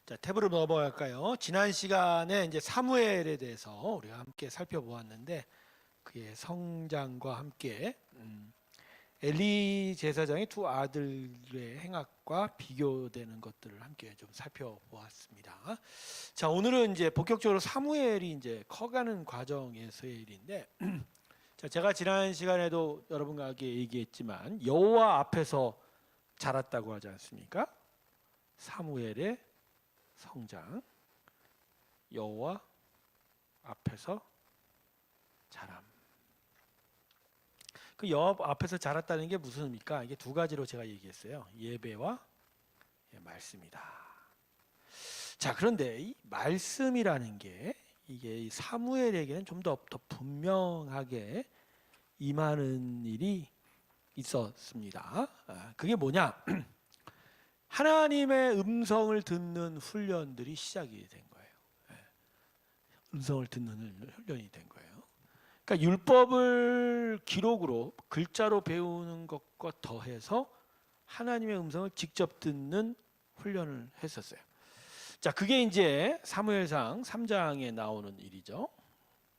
자, 탭으로 넘어갈까요? 지난 시간에 이제 사무엘에 대해서 우리가 함께 살펴보았는데 그의 성장과 함께 엘리 제사장의 두 아들의 행악과 비교되는 것들을 함께 좀 살펴보았습니다. 자, 오늘은 이제 본격적으로 사무엘이 이제 커가는 과정에서의 일인데, 자, 제가 지난 시간에도 여러분에게 얘기했지만 여호와 앞에서 자랐다고 하지 않습니까? 사무엘의 성장, 여호와 앞에서 자람. 그 여호와 앞에서 자랐다는 게 무슨 의미입니까? 이게 두 가지로 제가 얘기했어요. 예배와 말씀이다. 자, 그런데 이 말씀이라는 게 이게 사무엘에게는 좀 더 분명하게 임하는 일이 있었습니다. 그게 뭐냐? 하나님의 음성을 듣는 훈련들이 시작이 된 거예요. 음성을 듣는 훈련이 된 거예요. 그러니까 율법을 기록으로 글자로 배우는 것과 더해서 하나님의 음성을 직접 듣는 훈련을 했었어요. 자, 그게 이제 사무엘상 3장에 나오는 일이죠.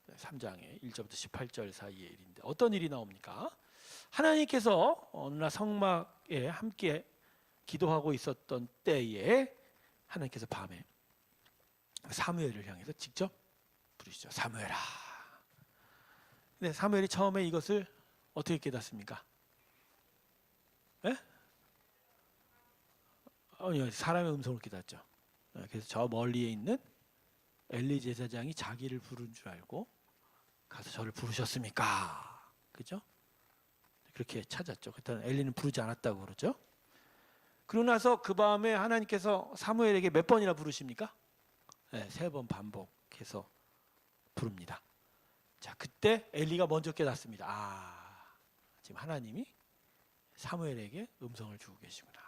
3장에 1절부터 18절 사이의 일인데 어떤 일이 나옵니까? 하나님께서 어느 날 성막에 함께 기도하고 있었던 때에 하나님께서 밤에 사무엘을 향해서 직접 부르시죠. 사무엘아. 근데 사무엘이 처음에 이것을 어떻게 깨닫습니까? 예? 아니요, 사람의 음성을 깨닫죠. 그래서 저 멀리에 있는 엘리 제사장이 자기를 부른 줄 알고 가서 저를 부르셨습니까? 그죠? 그렇게 찾았죠. 그때는 엘리는 부르지 않았다고 그러죠. 그러고 나서 그 밤에 하나님께서 사무엘에게 몇 번이나 부르십니까? 네, 3번 반복해서 부릅니다. 자, 그때 엘리가 먼저 깨닫습니다. 지금 하나님이 사무엘에게 음성을 주고 계시구나.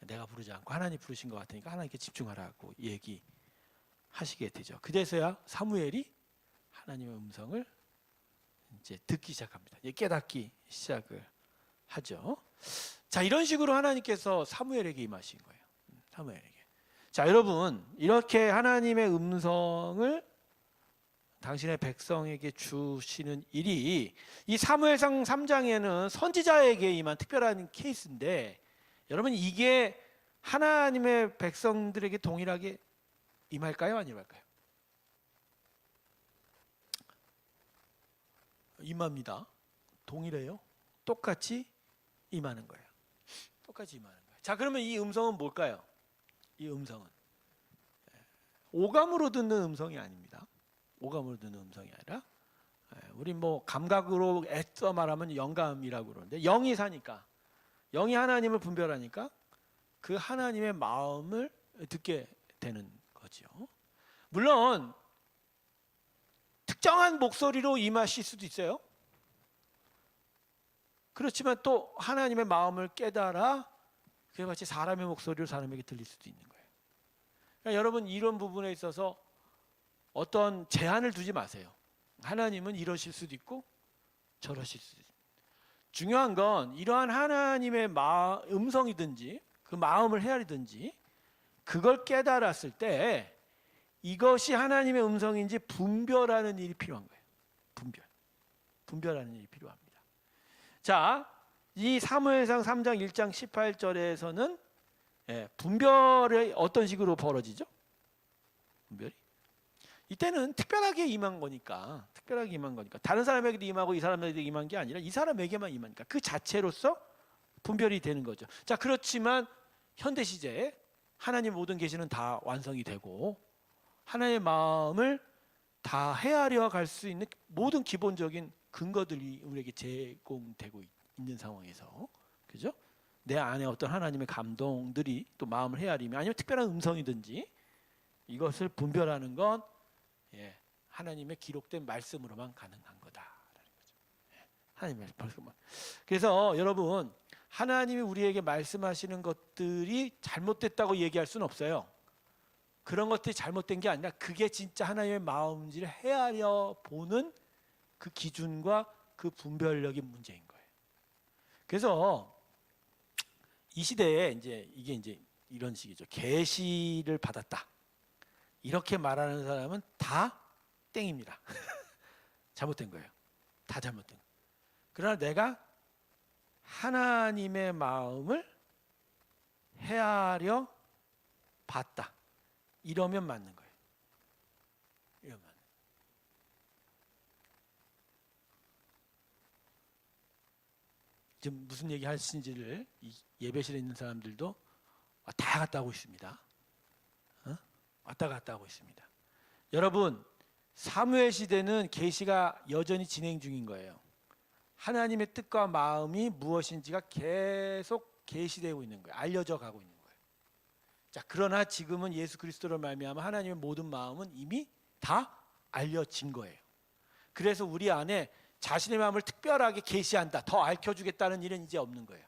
내가 부르지 않고 하나님 부르신 것 같으니까 하나님께 집중하라고 얘기하시게 되죠. 그래서야 사무엘이 하나님의 음성을 이제 듣기 시작합니다. 깨닫기 시작을 하죠. 자, 이런 식으로 하나님께서 사무엘에게 임하신 거예요. 사무엘에게. 자, 여러분, 이렇게 하나님의 음성을 당신의 백성에게 주시는 일이 이 사무엘상 3장에는 선지자에게 임한 특별한 케이스인데, 여러분, 이게 하나님의 백성들에게 동일하게 임할까요? 안 임할까요? 임합니다. 동일해요. 똑같이 임하는 거예요. 똑같이 임하는 거예요. 자, 그러면 이 음성은 뭘까요? 이 음성은 오감으로 듣는 음성이 아닙니다. 오감으로 듣는 음성이 아니라 우리 뭐 감각으로 애써 말하면 영감이라고 그러는데, 영이 사니까, 영이 하나님을 분별하니까 그 하나님의 마음을 듣게 되는 거죠. 물론 특정한 목소리로 임하실 수도 있어요. 그렇지만 또 하나님의 마음을 깨달아 그게 마치 사람의 목소리로 사람에게 들릴 수도 있는 거예요. 그러니까 여러분, 이런 부분에 있어서 어떤 제한을 두지 마세요. 하나님은 이러실 수도 있고 저러실 수도 있고. 중요한 건 이러한 하나님의 음성이든지 그 마음을 헤아리든지 그걸 깨달았을 때 이것이 하나님의 음성인지 분별하는 일이 필요한 거예요. 분별하는 일이 필요합니다. 자, 이 사무엘상 3장 1장 18절에서는 분별이 어떤 식으로 벌어지죠? 분별이 이때는 특별하게 임한 거니까 다른 사람에게도 임하고 이 사람에게도 임한 게 아니라 이 사람에게만 임하니까 그 자체로서 분별이 되는 거죠. 자, 그렇지만 현대 시대에 하나님 모든 계시는 다 완성이 되고 하나님의 마음을 다 헤아려 갈 수 있는 모든 기본적인 근거들이 우리에게 제공되고 있는 상황에서, 그죠? 내 안에 어떤 하나님의 감동들이 또 마음을 헤아리면, 아니면 특별한 음성이든지 이것을 분별하는 건 하나님의 기록된 말씀으로만 가능한 거다라는 거죠. 하나님의 말씀만. 그래서 여러분, 하나님이 우리에게 말씀하시는 것들이 잘못됐다고 얘기할 수는 없어요. 그런 것들이 잘못된 게 아니라 그게 진짜 하나님의 마음인지를 헤아려 보는 그 기준과 그 분별력이 문제인 거예요. 그래서 이 시대에 이제 이게 이제 이런 식이죠. 계시를 받았다. 이렇게 말하는 사람은 다 땡입니다. 잘못된 거예요. 다 잘못된 거예요. 그러나 내가 하나님의 마음을 헤아려 봤다. 이러면 맞는 거예요. 이러면. 지금 무슨 얘기 하시는지를 예배실에 있는 사람들도 왔다 갔다 하고 있습니다. 왔다 갔다 하고 있습니다. 여러분, 사무엘 시대는 계시가 여전히 진행 중인 거예요. 하나님의 뜻과 마음이 무엇인지가 계속 계시되고 있는 거예요. 알려져 가고 있는 거예요. 자, 그러나 지금은 예수 그리스도로 말미암아 하나님의 모든 마음은 이미 다 알려진 거예요. 그래서 우리 안에 자신의 마음을 특별하게 계시한다, 더 알려주겠다는 일은 이제 없는 거예요.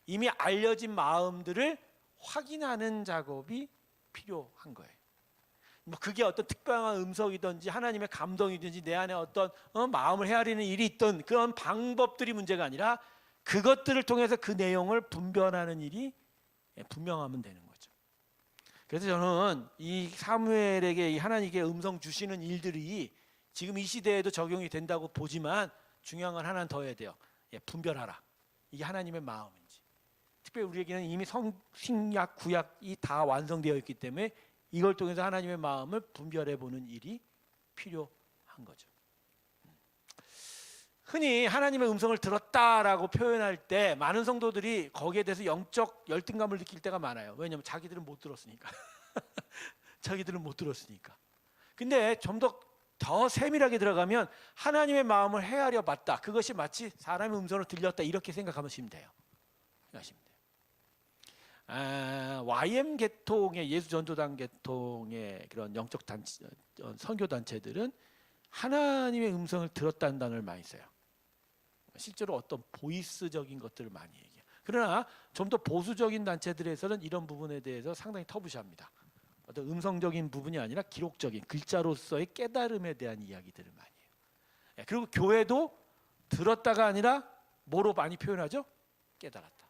이미 알려진 마음들을 확인하는 작업이 필요한 거예요. 뭐 그게 어떤 특별한 음성이든지 하나님의 감동이든지 내 안에 어떤 마음을 헤아리는 일이 있던 그런 방법들이 문제가 아니라 그것들을 통해서 그 내용을 분별하는 일이 분명하면 되는 거죠. 그래서 저는 이 사무엘에게 이 하나님께 음성 주시는 일들이 지금 이 시대에도 적용이 된다고 보지만 중요한 건 하나는 더 해야 돼요. 분별하라. 이게 하나님의 마음인지. 특별히 우리에게는 이미 신약, 구약이 다 완성되어 있기 때문에 이걸 통해서 하나님의 마음을 분별해 보는 일이 필요한 거죠. 흔히 하나님의 음성을 들었다라고 표현할 때 많은 성도들이 거기에 대해서 영적 열등감을 느낄 때가 많아요. 왜냐하면 자기들은 못 들었으니까. 자기들은 못 들었으니까. 근데 좀 더 세밀하게 들어가면 하나님의 마음을 헤아려 봤다. 그것이 마치 사람의 음성으로 들렸다. 이렇게 생각하시면 돼요. YM 계통의 예수 전도단 계통의 그런 영적 단체, 선교 단체들은 하나님의 음성을 들었다는 단어를 많이 써요. 실제로 어떤 보이스적인 것들을 많이 얘기해요. 그러나 좀 더 보수적인 단체들에서는 이런 부분에 대해서 상당히 터부시합니다. 어떤 음성적인 부분이 아니라 기록적인 글자로서의 깨달음에 대한 이야기들을 많이 해요. 그리고 교회도 들었다가 아니라 뭐로 많이 표현하죠? 깨달았다.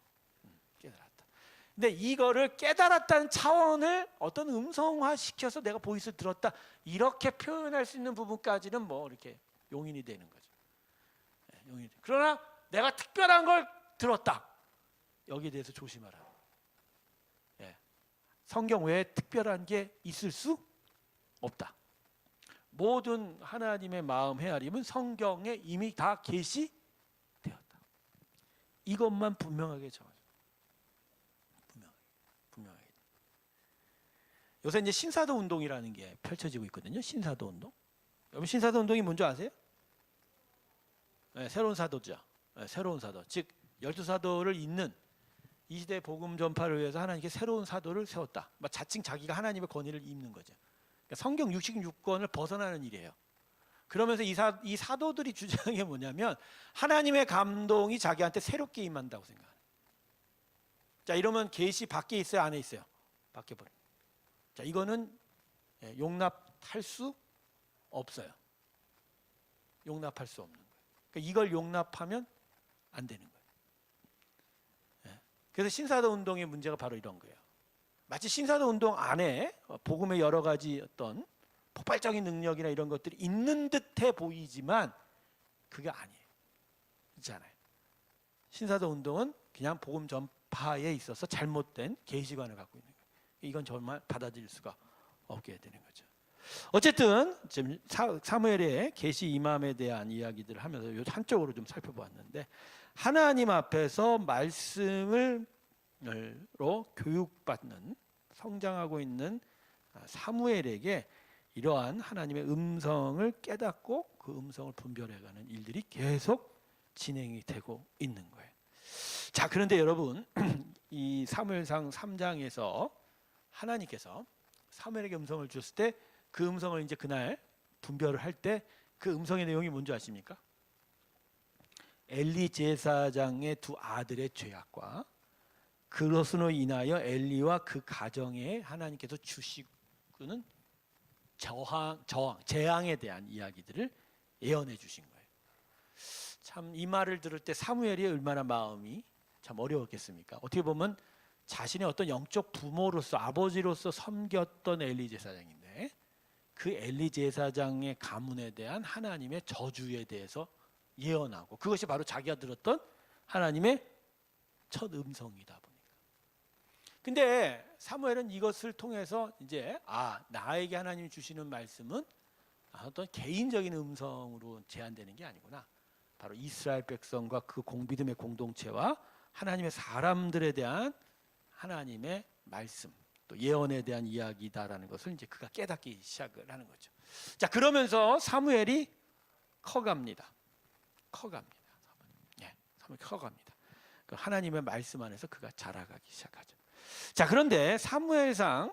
깨달았다. 근데 이거를 깨달았다는 차원을 어떤 음성화 시켜서 내가 보이스를 들었다 이렇게 표현할 수 있는 부분까지는 뭐 이렇게 용인이 되는 거죠. 그러나 내가 특별한 걸 들었다. 여기에 대해서 조심하라. 성경 외에 특별한 게 있을 수 없다. 모든 하나님의 마음 헤아림은 성경에 이미 다 계시되었다. 이것만 분명하게 정하죠. 분명하게. 요새 이제 신사도 운동이라는 게 펼쳐지고 있거든요. 신사도 운동. 여러분 신사도 운동이 뭔지 아세요? 네, 새로운 사도죠. 네, 새로운 사도. 즉 12사도를 잇는 이 시대 복음 전파를 위해서 하나님께 새로운 사도를 세웠다. 자칭 자기가 하나님의 권위를 입는 거죠. 그러니까 성경 66권을 벗어나는 일이에요. 그러면서 이 사도들이 주장한 게 뭐냐면 하나님의 감동이 자기한테 새롭게 임한다고 생각해요. 자, 이러면 계시 밖에 있어요, 안에 있어요? 밖에 버려. 자, 이거는 용납할 수 없어요. 용납할 수 없는 거예요. 그러니까 이걸 용납하면 안 되는 거예요. 그래서 신사도 운동의 문제가 바로 이런 거예요. 마치 신사도 운동 안에 복음의 여러 가지 어떤 폭발적인 능력이나 이런 것들이 있는 듯해 보이지만 그게 아니에요. 있잖아요. 신사도 운동은 그냥 복음 전파에 있어서 잘못된 계시관을 갖고 있는 거예요. 이건 정말 받아들일 수가 없게 되는 거죠. 어쨌든 지금 사무엘의 계시 임함에 대한 이야기들을 하면서 요 한쪽으로 좀 살펴보았는데 하나님 앞에서 말씀으로 교육받는 성장하고 있는 사무엘에게 이러한 하나님의 음성을 깨닫고 그 음성을 분별해가는 일들이 계속 진행이 되고 있는 거예요. 자, 그런데 여러분 이 사무엘상 3장에서 하나님께서 사무엘에게 음성을 주셨을 때 그 음성을 이제 그날 분별을 할 때 그 음성의 내용이 뭔지 아십니까? 엘리 제사장의 두 아들의 죄악과 그것으로 인하여 엘리와 그 가정에 하나님께서 주시는 재앙에 대한 이야기들을 예언해 주신 거예요. 참 이 말을 들을 때 사무엘이 얼마나 마음이 참 어려웠겠습니까? 어떻게 보면 자신의 어떤 영적 부모로서 아버지로서 섬겼던 엘리 제사장인데 그 엘리 제사장의 가문에 대한 하나님의 저주에 대해서 예언하고 그것이 바로 자기가 들었던 하나님의 첫 음성이다 보니까. 근데 사무엘은 이것을 통해서 이제 나에게 하나님이 주시는 말씀은 어떤 개인적인 음성으로 제한되는 게 아니구나. 바로 이스라엘 백성과 그 공비듬의 공동체와 하나님의 사람들에 대한 하나님의 말씀, 또 예언에 대한 이야기다라는 것을 이제 그가 깨닫기 시작을 하는 거죠. 자, 그러면서 사무엘이 커갑니다. 사무엘이 커갑니다. 그 하나님의 말씀 안에서 그가 자라가기 시작하죠. 자, 그런데 사무엘상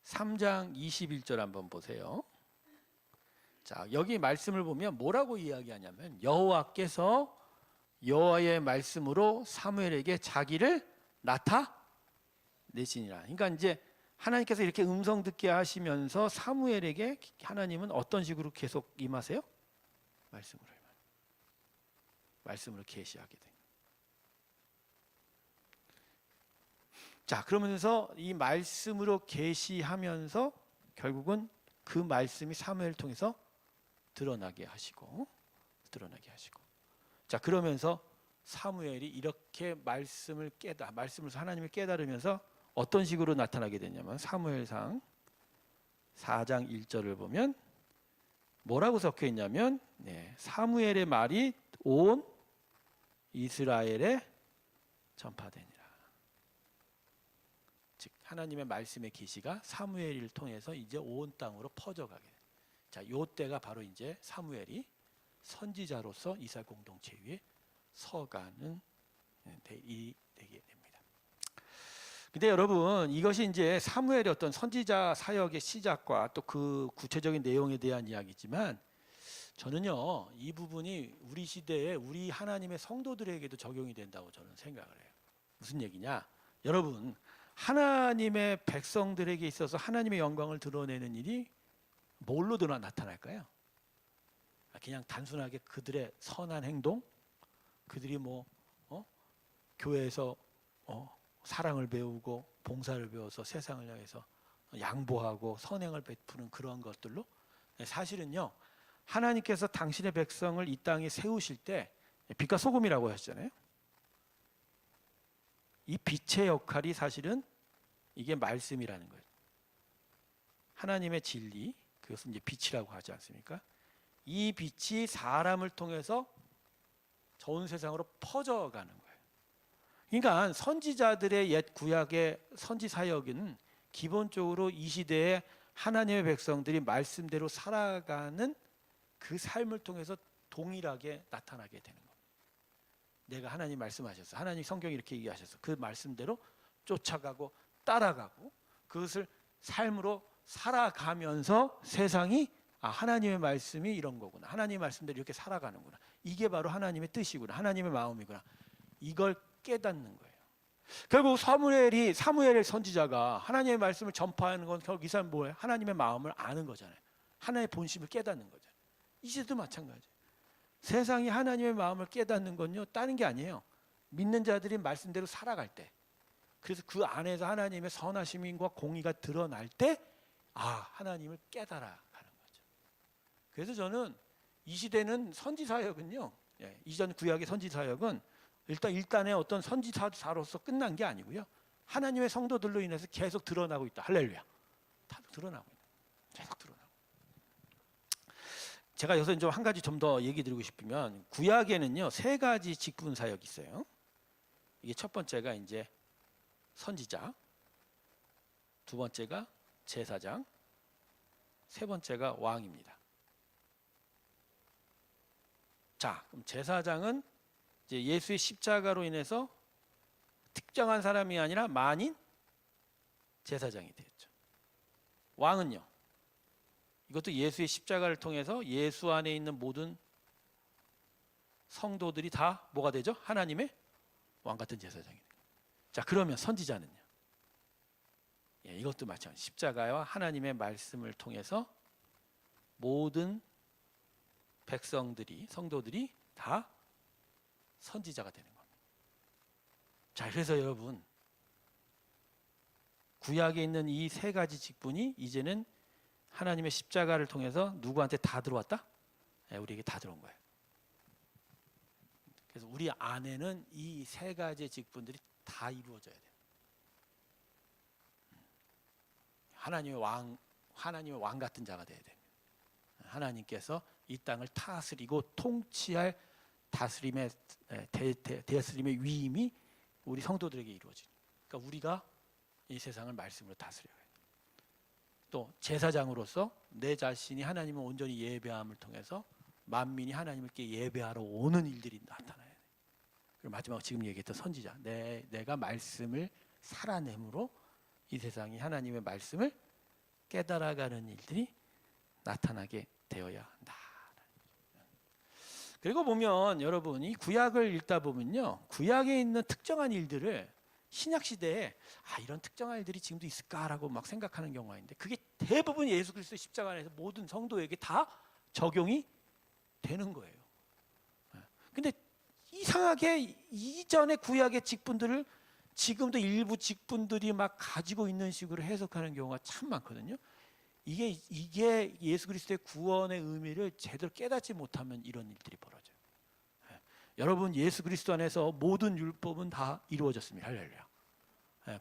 3장 21절 한번 보세요. 자, 여기 말씀을 보면 뭐라고 이야기하냐면 여호와께서 여호와의 말씀으로 사무엘에게 자기를 나타내시니라. 그러니까 이제 하나님께서 이렇게 음성 듣게 하시면서 사무엘에게 하나님은 어떤 식으로 계속 임하세요? 말씀으로 계시하게 됩니다. 자, 그러면서 이 말씀으로 계시하면서 결국은 그 말씀이 사무엘을 통해서 드러나게 하시고. 자, 그러면서 사무엘이 이렇게 말씀을 하나님을 깨달으면서 어떤 식으로 나타나게 되냐면 사무엘상 4장 1절을 보면 뭐라고 적혀 있냐면 사무엘의 말이 온 이스라엘에 전파되니라. 즉 하나님의 말씀의 계시가 사무엘을 통해서 이제 온 땅으로 퍼져가게 돼요. 자, 요 때가 바로 이제 사무엘이 선지자로서 이스라엘 공동체 위에 서가는 되게 됩니다. 근데 여러분, 이것이 이제 사무엘의 어떤 선지자 사역의 시작과 또 그 구체적인 내용에 대한 이야기지만 저는요, 이 부분이 우리 시대에 우리 하나님의 성도들에게도 적용이 된다고 저는 생각을 해요. 무슨 얘기냐? 여러분, 하나님의 백성들에게 있어서 하나님의 영광을 드러내는 일이 뭘로 나타날까요? 그냥 단순하게 그들의 선한 행동, 그들이 교회에서 사랑을 배우고 봉사를 배워서 세상을 향해서 양보하고 선행을 베푸는 그런 것들로? 사실은요, 하나님께서 당신의 백성을 이 땅에 세우실 때 빛과 소금이라고 하셨잖아요. 이 빛의 역할이 사실은 이게 말씀이라는 거예요. 하나님의 진리, 그것은 이제 빛이라고 하지 않습니까? 이 빛이 사람을 통해서 저 온 세상으로 퍼져가는 거예요. 그러니까 선지자들의 옛 구약의 선지 사역은 기본적으로 이 시대에 하나님의 백성들이 말씀대로 살아가는 그 삶을 통해서 동일하게 나타나게 되는 겁니다. 내가 하나님 말씀하셨어. 하나님 성경이 이렇게 얘기하셨어. 그 말씀대로 쫓아가고 따라가고 그것을 삶으로 살아가면서 세상이 하나님의 말씀이 이런 거구나. 하나님의 말씀대로 이렇게 살아가는구나. 이게 바로 하나님의 뜻이구나. 하나님의 마음이구나. 이걸 깨닫는 거예요. 결국 사무엘의 선지자가 하나님의 말씀을 전파하는 건 결국 이 사람 뭐예요? 하나님의 마음을 아는 거잖아요. 하나님의 본심을 깨닫는 거잖아요. 이 시대도 마찬가지예요. 세상이 하나님의 마음을 깨닫는 건요, 다른 게 아니에요. 믿는 자들이 말씀대로 살아갈 때, 그래서 그 안에서 하나님의 선하심과 공의가 드러날 때, 하나님을 깨달아가는 거죠. 그래서 저는 이 시대는 선지사역은요, 이전 구약의 선지사역은 일단의 어떤 선지자로서 끝난 게 아니고요, 하나님의 성도들로 인해서 계속 드러나고 있다. 할렐루야. 다 드러나고 있다. 계속 드러나고. 제가 여기서 좀 한 가지 좀 더 얘기 드리고 싶으면, 구약에는요 3가지 직분 사역이 있어요. 이게 첫 번째가 이제 선지자, 두 번째가 제사장, 세 번째가 왕입니다. 자, 그럼 제사장은 이제 예수의 십자가로 인해서 특정한 사람이 아니라 만인 제사장이 되었죠. 왕은요, 이것도 예수의 십자가를 통해서 예수 안에 있는 모든 성도들이 다 뭐가 되죠? 하나님의 왕 같은 제사장이 돼요. 자, 그러면 선지자는요? 이것도 마찬가지. 십자가와 하나님의 말씀을 통해서 모든 백성들이, 성도들이 다 선지자가 되는 겁니다. 자, 그래서 여러분 구약에 있는 이 세 가지 직분이 이제는 하나님의 십자가를 통해서 누구한테 다 들어왔다? 네, 우리에게 다 들어온 거예요. 그래서 우리 안에는 이 세 가지 직분들이 다 이루어져야 돼요. 하나님의 왕 같은 자가 돼야 돼요. 하나님께서 이 땅을 다스리고 통치할 다스림의 위임이 우리 성도들에게 이루어지죠. 그러니까 우리가 이 세상을 말씀으로 다스려야 해요. 또 제사장으로서 내 자신이 하나님을 온전히 예배함을 통해서 만민이 하나님께 예배하러 오는 일들이 나타나야 돼요. 그리고 마지막 지금 얘기했던 선지자, 내가 말씀을 살아내므로 이 세상이 하나님의 말씀을 깨달아가는 일들이 나타나게 되어야 한다. 그리고 보면 여러분이 구약을 읽다 보면요, 구약에 있는 특정한 일들을 신약 시대에 이런 특정한 일들이 지금도 있을까라고 막 생각하는 경우가 있는데 그게 대부분 예수 그리스도의 십자가 안에서 모든 성도에게 다 적용이 되는 거예요. 근데 이상하게 이전의 구약의 직분들을 지금도 일부 직분들이 막 가지고 있는 식으로 해석하는 경우가 참 많거든요. 이게 예수 그리스도의 구원의 의미를 제대로 깨닫지 못하면 이런 일들이 벌어져요. 여러분 예수 그리스도 안에서 모든 율법은 다 이루어졌습니다. 할렐루야.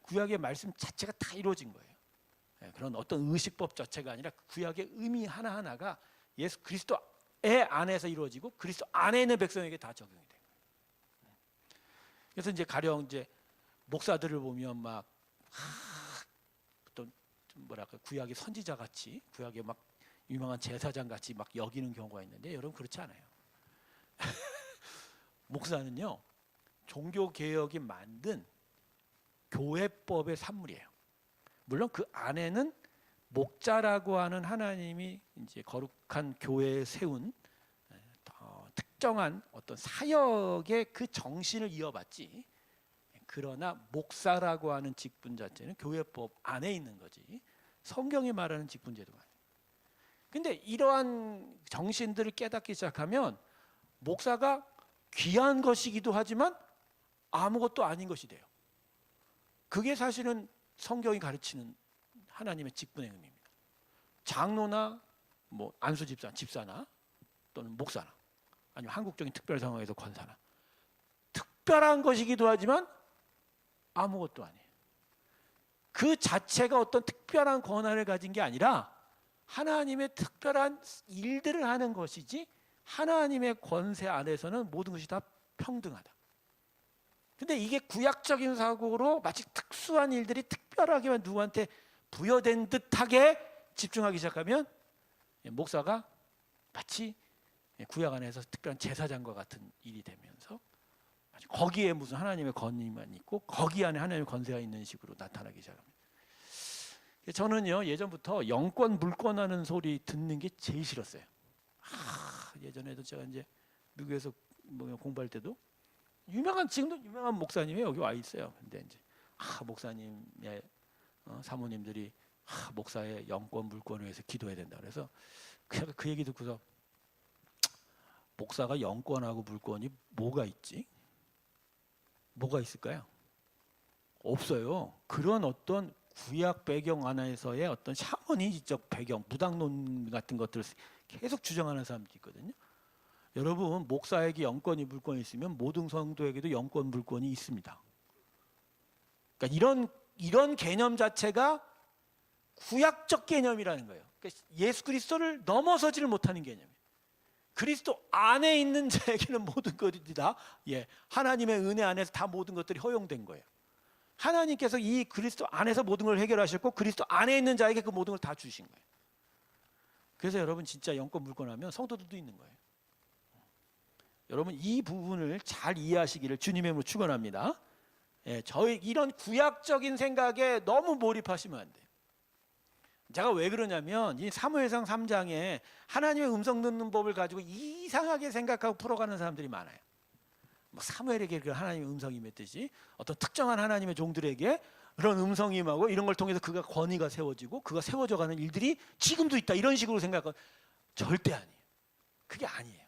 구약의 말씀 자체가 다 이루어진 거예요. 그런 어떤 의식법 자체가 아니라 구약의 의미 하나하나가 예수 그리스도의 안에서 이루어지고 그리스도 안에 있는 백성에게 다 적용이 돼요. 그래서 이제 가령 이제 목사들을 보면 막 어떤 뭐랄까 구약의 선지자 같이 구약의 막 유명한 제사장 같이 막 여기는 경우가 있는데 여러분 그렇지 않아요. 목사는요 종교 개혁이 만든 교회법의 산물이에요. 물론 그 안에는 목자라고 하는 하나님이 이제 거룩한 교회에 세운 특정한 어떤 사역의 그 정신을 이어받지. 그러나 목사라고 하는 직분 자체는 교회법 안에 있는 거지. 성경이 말하는 직분 제도가 아니에요. 근데 이러한 정신들을 깨닫기 시작하면 목사가 귀한 것이기도 하지만 아무것도 아닌 것이 돼요. 그게 사실은 성경이 가르치는 하나님의 직분의 의미입니다. 장로나 뭐 안수 집사나 또는 목사나 아니면 한국적인 특별 상황에서 권사나 특별한 것이기도 하지만 아무것도 아니에요. 그 자체가 어떤 특별한 권한을 가진 게 아니라 하나님의 특별한 일들을 하는 것이지 하나님의 권세 안에서는 모든 것이 다 평등하다. 근데 이게 구약적인 사고로 마치 특수한 일들이 특별하게만 누구한테 부여된 듯하게 집중하기 시작하면 목사가 마치 구약 안에서 특별한 제사장과 같은 일이 되면서 거기에 무슨 하나님의 권위만 있고 거기 안에 하나님의 권세가 있는 식으로 나타나기 시작합니다. 저는요 예전부터 영권 물권하는 소리 듣는 게 제일 싫었어요. 예전에도 제가 이제 미국에서 공부할 때도 지금도 유명한 목사님이 여기 와 있어요. 근데 이제 목사님의 사모님들이 목사의 영권 물권을 위해서 기도해야 된다. 그래서 그 얘기 듣고서 목사가 영권하고 물권이 뭐가 있지? 뭐가 있을까요? 없어요. 그런 어떤 구약 배경 안에서의 어떤 샤머니적 배경, 무당론 같은 것들을 계속 주장하는 사람들이 있거든요. 여러분 목사에게 영권이 물권이 있으면 모든 성도에게도 영권 물권이 있습니다. 그러니까 이런 개념 자체가 구약적 개념이라는 거예요. 그러니까 예수 그리스도를 넘어서지를 못하는 개념이에요. 그리스도 안에 있는 자에게는 모든 것들이 다 하나님의 은혜 안에서 다 모든 것들이 허용된 거예요. 하나님께서 이 그리스도 안에서 모든 걸 해결하셨고 그리스도 안에 있는 자에게 그 모든 걸 다 주신 거예요. 그래서 여러분 진짜 영권 물권하면 성도들도 있는 거예요. 여러분 이 부분을 잘 이해하시기를 주님의 이름으로 축원합니다. 저희 이런 구약적인 생각에 너무 몰입하시면 안 돼요. 제가 왜 그러냐면 이 사무엘상 3장에 하나님의 음성 듣는 법을 가지고 이상하게 생각하고 풀어가는 사람들이 많아요. 사무엘에게 그 하나님의 음성이 임했듯이 어떤 특정한 하나님의 종들에게 그런 음성이 임하고 이런 걸 통해서 그가 권위가 세워지고 그가 세워져가는 일들이 지금도 있다 이런 식으로 생각하고 절대 아니에요. 그게 아니에요.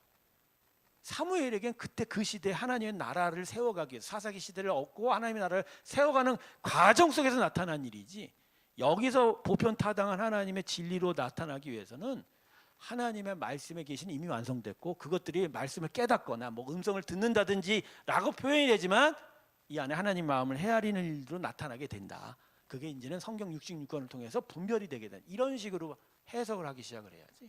사무엘에겐 그때 그 시대에 하나님의 나라를 세워가기 위해서 사사기 시대를 얻고 하나님의 나라를 세워가는 과정 속에서 나타난 일이지, 여기서 보편타당한 하나님의 진리로 나타나기 위해서는 하나님의 말씀에 계신 이미 완성됐고 그것들이 말씀을 깨닫거나 뭐 음성을 듣는다든지 라고 표현이 되지만 이 안에 하나님 마음을 헤아리는 일도 나타나게 된다. 그게 이제는 성경 66권을 통해서 분별이 되게 된, 이런 식으로 해석을 하기 시작을 해야지.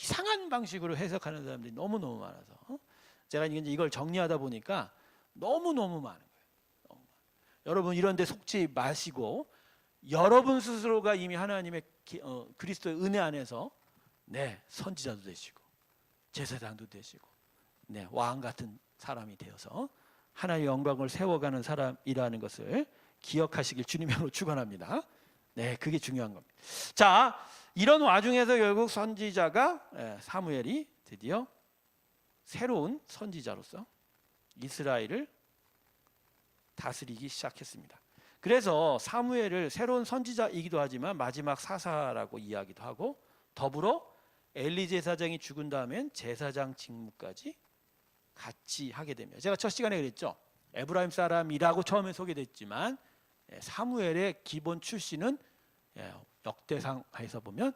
이상한 방식으로 해석하는 사람들이 너무너무 많아서 제가 이제 이걸 정리하다 보니까 너무너무 많은 거예요. 여러분 이런 데 속지 마시고 여러분 스스로가 이미 하나님의 그리스도의 은혜 안에서 선지자도 되시고 제사장도 되시고 왕 같은 사람이 되어서 하나님의 영광을 세워가는 사람이라는 것을 기억하시길 주님의 이름으로 축원합니다. 그게 중요한 겁니다. 자, 이런 와중에서 결국 선지자가 사무엘이 드디어 새로운 선지자로서 이스라엘을 다스리기 시작했습니다. 그래서 사무엘을 새로운 선지자이기도 하지만 마지막 사사라고 이야기도 하고, 더불어 엘리 제사장이 죽은 다음엔 제사장 직무까지 같이 하게 됩니다. 제가 첫 시간에 그랬죠. 에브라임 사람이라고 처음에 소개됐지만 사무엘의 기본 출신은 역대상에서 보면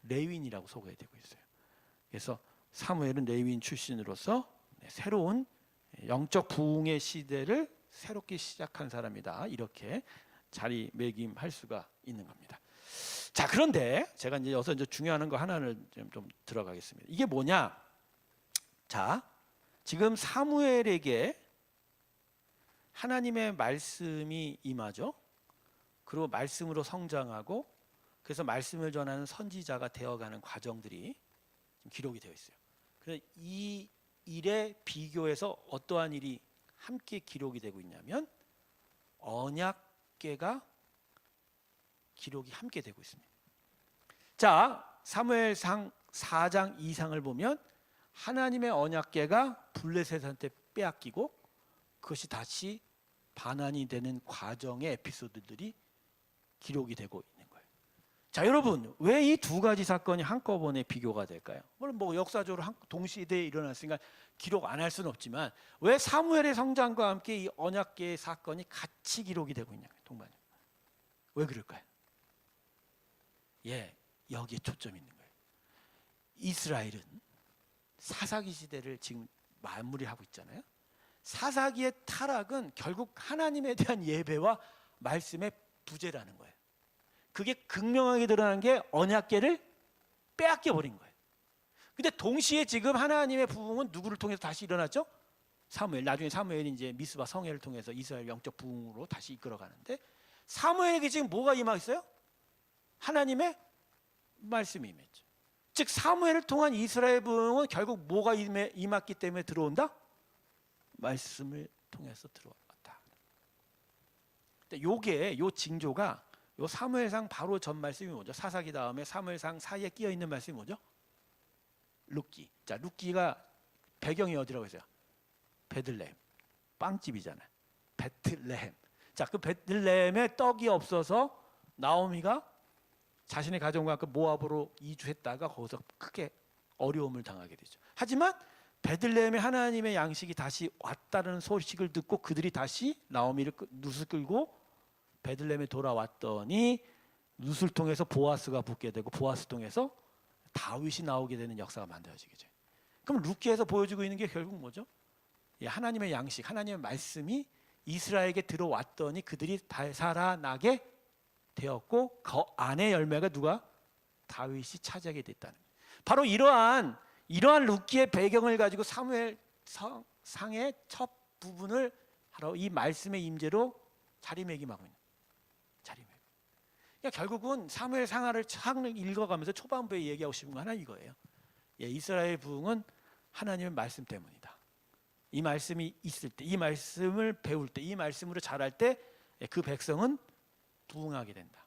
레위인이라고 소개되고 있어요. 그래서 사무엘은 레위인 출신으로서 새로운 영적 부흥의 시대를 새롭게 시작한 사람이다, 이렇게 자리매김할 수가 있는 겁니다. 자, 그런데 제가 이제 여기서 중요한 거 하나를 좀 들어가겠습니다. 이게 뭐냐? 자, 지금 사무엘에게 하나님의 말씀이 임하죠. 그리고 말씀으로 성장하고 그래서 말씀을 전하는 선지자가 되어가는 과정들이 기록이 되어 있어요. 그래서 이 일에 비교해서 어떠한 일이 함께 기록이 되고 있냐면 언약궤가 기록이 함께 되고 있습니다. 자, 사무엘상 4장 2상을 보면 하나님의 언약궤가 블레셋한테 빼앗기고 그것이 다시 반환이 되는 과정의 에피소드들이 기록이 되고 있는 거예요. 자, 여러분, 왜 이 두 가지 사건이 한꺼번에 비교가 될까요? 물론 뭐 역사적으로 동시대에 일어났으니까 기록 안 할 수는 없지만 왜 사무엘의 성장과 함께 이 언약궤의 사건이 같이 기록이 되고 있냐고요, 동반이. 왜 그럴까요? 여기에 초점이 있는 거예요. 이스라엘은 사사기 시대를 지금 마무리하고 있잖아요. 사사기의 타락은 결국 하나님에 대한 예배와 말씀의 부재라는 거예요. 그게 극명하게 드러난 게 언약궤를 빼앗겨 버린 거예요. 근데 동시에 지금 하나님의 부흥은 누구를 통해서 다시 일어났죠? 사무엘. 나중에 사무엘이 이제 미스바 성회를 통해서 이스라엘 영적 부흥으로 다시 이끌어가는데 사무엘에게 지금 뭐가 임하겠어요? 하나님의 말씀이 임했죠. 즉 사무엘을 통한 이스라엘 부흥은 결국 뭐가 임했기 때문에 들어온다? 말씀을 통해서 들어왔다. 근데 요게 요 징조가 요 사무엘상 바로 전 말씀이 뭐죠? 사사기 다음에 사무엘상 사이에 끼어 있는 말씀이 뭐죠? 룻기. 자, 룻기가 배경이 어디라고 했어요? 베들레헴. 빵집이잖아요. 베틀레헴. 자, 그 베들레헴에 떡이 없어서 나오미가 자신의 가정과 그 모압으로 이주했다가 거기서 크게 어려움을 당하게 되죠. 하지만 베들레헴에 하나님의 양식이 다시 왔다는 소식을 듣고 그들이 다시 나오미를 룻을 끌고 베들레헴에 돌아왔더니 룻을 통해서 보아스가 붙게 되고 보아스 통해서 다윗이 나오게 되는 역사가 만들어지게. 그럼 룻기에서 보여주고 있는 게 결국 뭐죠? 하나님의 양식, 하나님의 말씀이 이스라엘에게 들어왔더니 그들이 다 살아나게 되었고 그 안의 열매가 누가? 다윗이 차지하게 됐다는 거예요. 바로 이러한 룻기의 배경을 가지고 사무엘 상의 첫 부분을 바로 이 말씀의 임재로 자리매김하고 있는 자리매김. 그러니까 결국은 사무엘 상하를 읽어가면서 초반부에 얘기하고 싶은 거 하나 이거예요. 이스라엘 부흥은 하나님의 말씀 때문이다. 이 말씀이 있을 때, 이 말씀을 배울 때, 이 말씀으로 자랄 때 그 백성은 부흥하게 된다.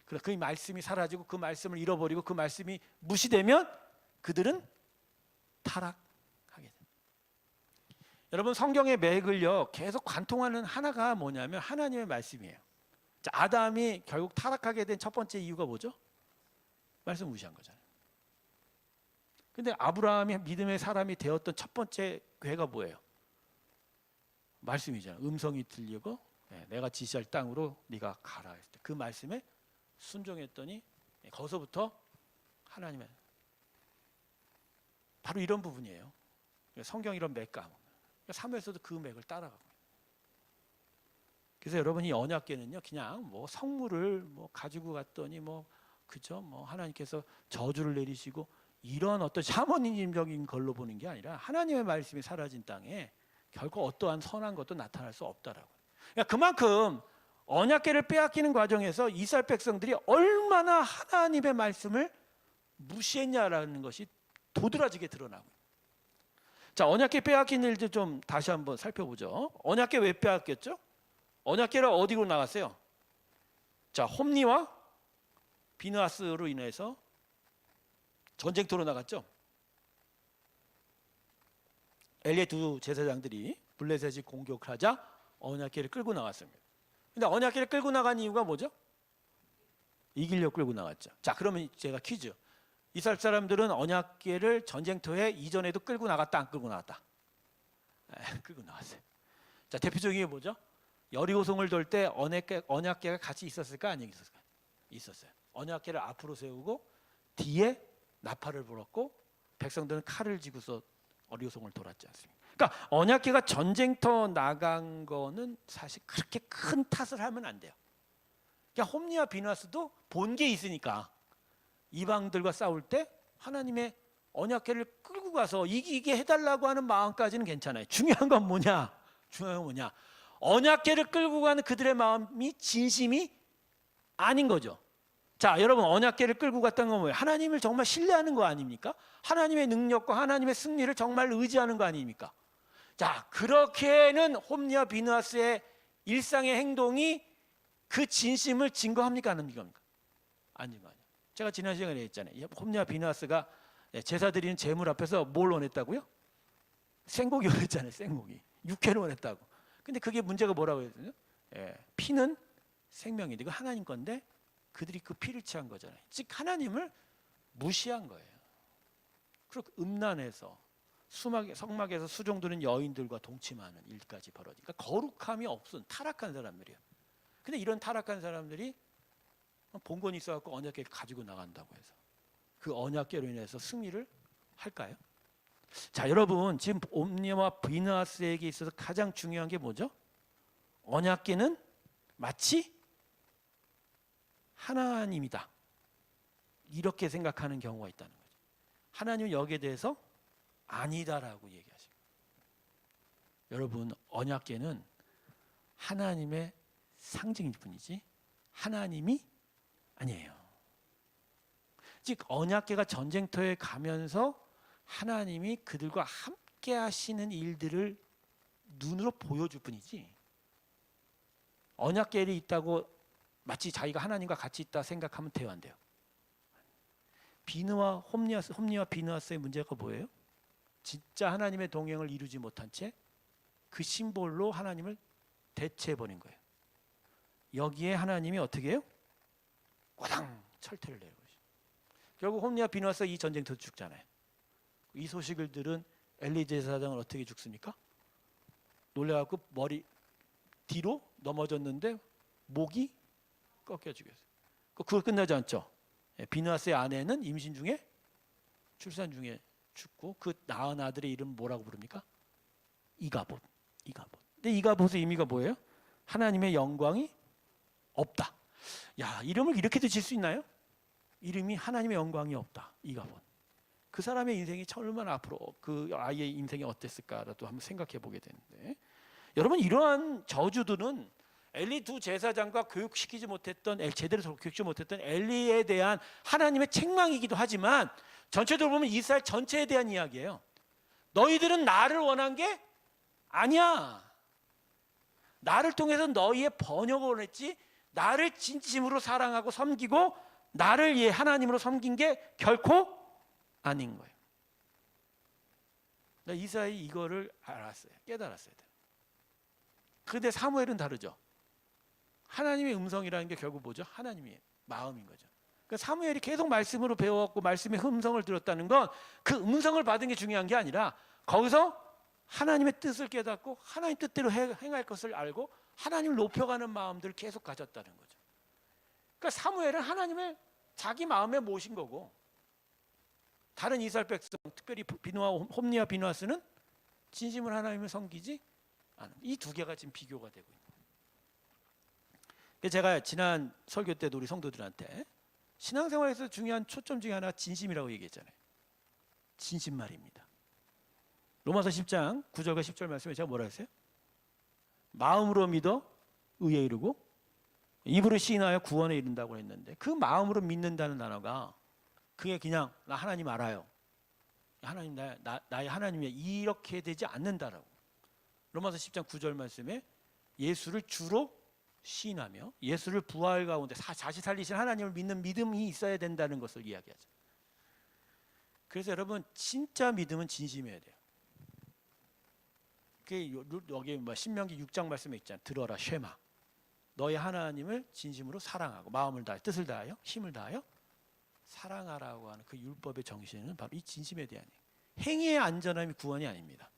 그 말씀이 사라지고 그 말씀을 잃어버리고 그 말씀이 무시되면 그들은 타락하게 된다. 여러분, 성경의 맥을요 계속 관통하는 하나가 뭐냐면 하나님의 말씀이에요. 자, 아담이 결국 타락하게 된 첫 번째 이유가 뭐죠? 말씀 무시한 거잖아요. 근데 아브라함이 믿음의 사람이 되었던 첫 번째 괴가 뭐예요? 말씀이잖아요. 음성이 들리고 내가 지시할 땅으로 네가 가라 했을 때 그 말씀에 순종했더니 거기서부터 하나님의 바로 이런 부분이에요. 성경 이런 맥감. 사무엘서도 그 맥을 따라가고. 그래서 여러분이 언약궤는요, 그냥 뭐 성물을 뭐 가지고 갔더니 뭐 그죠? 뭐 하나님께서 저주를 내리시고 이런 어떤 샤머니즘적인 걸로 보는 게 아니라 하나님의 말씀이 사라진 땅에 결코 어떠한 선한 것도 나타날 수 없다라고. 그러니까 그만큼 언약궤를 빼앗기는 과정에서 이스라엘 백성들이 얼마나 하나님의 말씀을 무시했냐라는 것이 도드라지게 드러나고. 자, 언약궤 빼앗긴 일들 좀 다시 한번 살펴보죠. 언약궤 왜 빼앗겼죠? 언약궤가 어디로 나갔어요? 자, 홈리와 비느하스로 인해서 전쟁터로 나갔죠. 엘리의 두 제사장들이 블레셋이 공격을 하자 언약궤를 끌고 나갔습니다. 근데 언약궤를 끌고 나간 이유가 뭐죠? 이기려고 끌고 나갔죠. 자, 그러면 제가 퀴즈. 이스라엘 사람들은 언약궤를 전쟁터에 이전에도 끌고 나갔다, 안 끌고 나갔다? 끌고 나왔어요. 자, 대표적인 게 뭐죠? 여리고성을 돌 때 언약궤가 같이 있었을까, 아니면 있었을까? 있었어요. 언약궤를 앞으로 세우고 뒤에 나팔을 불었고 백성들은 칼을 쥐고서 여리고성을 돌았지 않습니까? 그러니까 언약궤가 전쟁터 나간 거는 사실 그렇게 큰 탓을 하면 안 돼요. 그러니까 홈리와 비느하스도 본 게 있으니까 이방들과 싸울 때 하나님의 언약궤를 끌고 가서 이기게 해달라고 하는 마음까지는 괜찮아요. 중요한 건 뭐냐? 중요한 건 뭐냐? 언약궤를 끌고 가는 그들의 마음이 진심이 아닌 거죠. 자, 여러분, 언약궤를 끌고 갔다는 건 뭐예요? 하나님을 정말 신뢰하는 거 아닙니까? 하나님의 능력과 하나님의 승리를 정말 의지하는 거 아닙니까? 자, 그렇게는 홈리와 비느하스의 일상의 행동이 그 진심을 증거합니까, 안 합니까? 아니요. 제가 지난 시간에 했잖아요. 홈리와 비느하스가 제사 드리는 제물 앞에서 뭘 원했다고요? 생고기 원했잖아요. 생고기. 육회를 원했다고. 근데 그게 문제가 뭐라고 했어요? 피는 생명인데 그 하나님 건데 그들이 그 피를 취한 거잖아요. 즉 하나님을 무시한 거예요. 그리고 음란해서 성막에서 수종드는 여인들과 동침하는 일까지 벌어지니까 거룩함이 없은 타락한 사람들이에요. 근데 이런 타락한 사람들이 봉건이 있어갖고 언약궤를 가지고 나간다고 해서 그 언약궤로 인해서 승리를 할까요? 자, 여러분, 지금 홈리와 비느하스에게 있어서 가장 중요한 게 뭐죠? 언약궤는 마치 하나님이다, 이렇게 생각하는 경우가 있다는 거죠. 하나님은 여기에 대해서 아니다라고 얘기하시고, 여러분, 언약궤는 하나님의 상징일 뿐이지 하나님이 아니에요. 즉 언약궤가 전쟁터에 가면서 하나님이 그들과 함께 하시는 일들을 눈으로 보여줄 뿐이지 언약궤에 있다고 마치 자기가 하나님과 같이 있다 생각하면 돼요, 안 돼요? 홈리와 비느하스의 문제가 뭐예요? 진짜 하나님의 동행을 이루지 못한 채 그 심볼로 하나님을 대체해버린 거예요. 여기에 하나님이 어떻게 해요? 꼬당 철퇴를 내려오시죠. 결국 홈리와 비느하스가 이 전쟁터에서 죽잖아요. 이 소식을 들은 엘리 제사장은 어떻게 죽습니까? 놀래갖고 머리 뒤로 넘어졌는데 목이 꺾여 죽였어요. 그거 끝나지 않죠. 비느하스의 아내는 임신 중에 출산 중에 죽고 그 낳은 아들의 이름 뭐라고 부릅니까? 이가봇. 근데 이가봇의 의미가 뭐예요? 하나님의 영광이 없다. 야, 이름을 이렇게도 질 수 있나요? 이름이 하나님의 영광이 없다. 이가봇. 그 사람의 인생이 얼마나 앞으로 그 아이의 인생이 어땠을까라도 한번 생각해 보게 되는데, 여러분, 이러한 저주들은 엘리 두 제사장과 교육시키지 못했던, 제대로 교육시키지 못했던 엘리에 대한 하나님의 책망이기도 하지만 전체적으로 보면 이스라엘 전체에 대한 이야기예요. 너희들은 나를 원한 게 아니야. 나를 통해서 너희의 번역을 원했지 나를 진심으로 사랑하고 섬기고 나를 하나님으로 섬긴 게 결코 아닌 거예요. 이스라엘이 이거를 알았어요. 깨달았어야 돼요. 그런데 사무엘은 다르죠. 하나님의 음성이라는 게 결국 뭐죠? 하나님의 마음인 거죠. 그 사무엘이 계속 말씀으로 배워왔고 말씀의 음성을 들었다는 건 그 음성을 받은 게 중요한 게 아니라 거기서 하나님의 뜻을 깨닫고 하나님 뜻대로 행할 것을 알고 하나님을 높여가는 마음들을 계속 가졌다는 거죠. 그러니까 사무엘은 하나님을 자기 마음에 모신 거고 다른 이스라엘 백성, 특별히 홈리와 비누아스는 진심으로 하나님을 섬기지 않은, 이 두 개가 지금 비교가 되고 있는 거예요. 제가 지난 설교 때도 우리 성도들한테 신앙생활에서 중요한 초점 중에 하나가 진심이라고 얘기했잖아요. 진심말입니다. 로마서 10장 9절과 10절 말씀에 제가 뭐라 했어요? 마음으로 믿어 의에 이르고 입으로 시인하여 구원에 이른다고 했는데 그 마음으로 믿는다는 단어가 그게 그냥 나 하나님 알아요, 하나님 나의 하나님이야, 이렇게 되지 않는다라고. 로마서 10장 9절 말씀에 예수를 주로 시인하며 예수를 부활 가운데 다시 살리신 하나님을 믿는 믿음이 있어야 된다는 것을 이야기하죠. 그래서 여러분 진짜 믿음은 진심이어야 돼요. 여기 신명기 6장 말씀에 있잖아요. 들어라 쉐마, 너의 하나님을 진심으로 사랑하고 마음을 다하여 뜻을 다하여 힘을 다하여 사랑하라고 하는 그 율법의 정신은 바로 이 진심에 대한 행위의 안전함이 구원이 아닙니다.